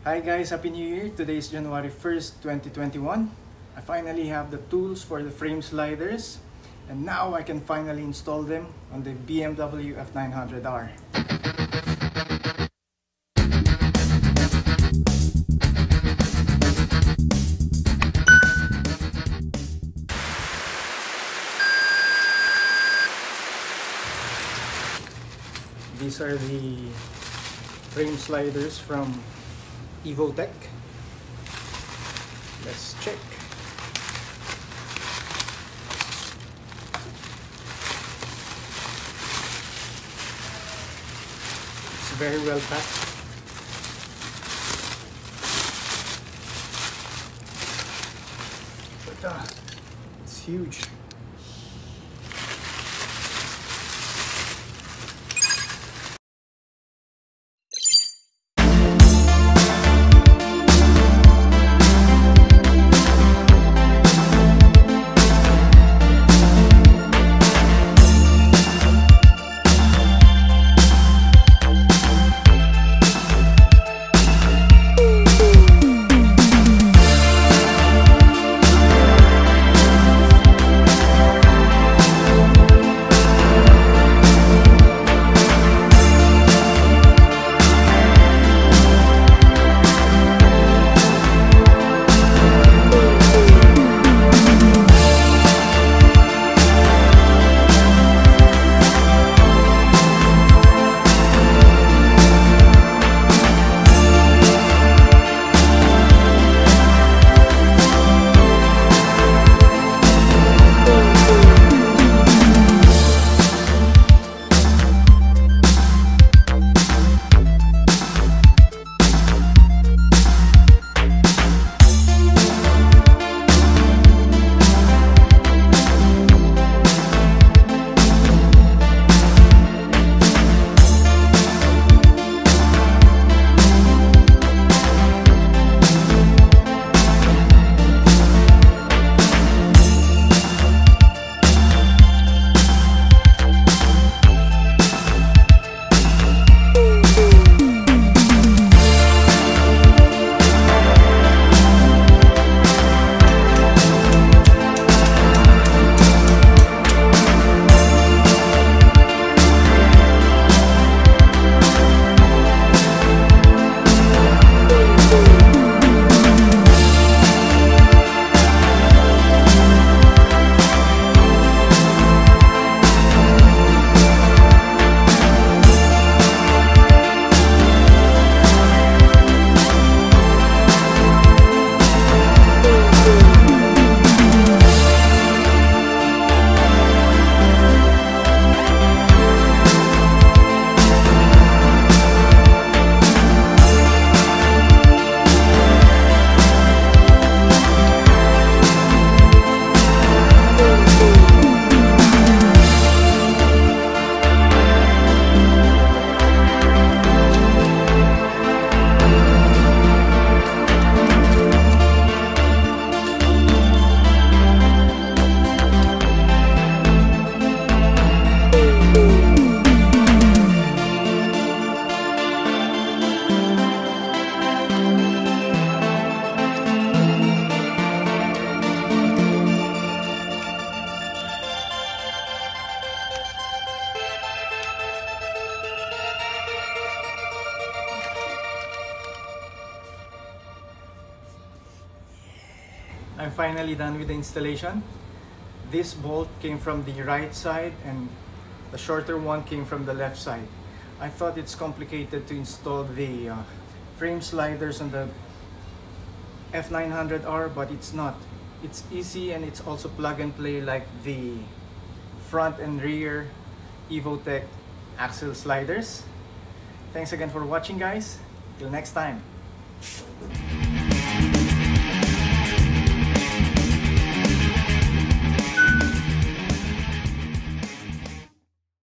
Hi guys, Happy New Year! Today is January 1st, 2021. I finally have the tools for the frame sliders and now I can finally install them on the BMW F900R. These are the frame sliders from Evotech. Let's check. It's very well packed. But it's huge. I'm finally done with the installation. This bolt came from the right side and the shorter one came from the left side. I thought it's complicated to install the frame sliders on the F900R, but it's not. It's easy and it's also plug and play like the front and rear Evotech axle sliders. Thanks again for watching guys. Till next time.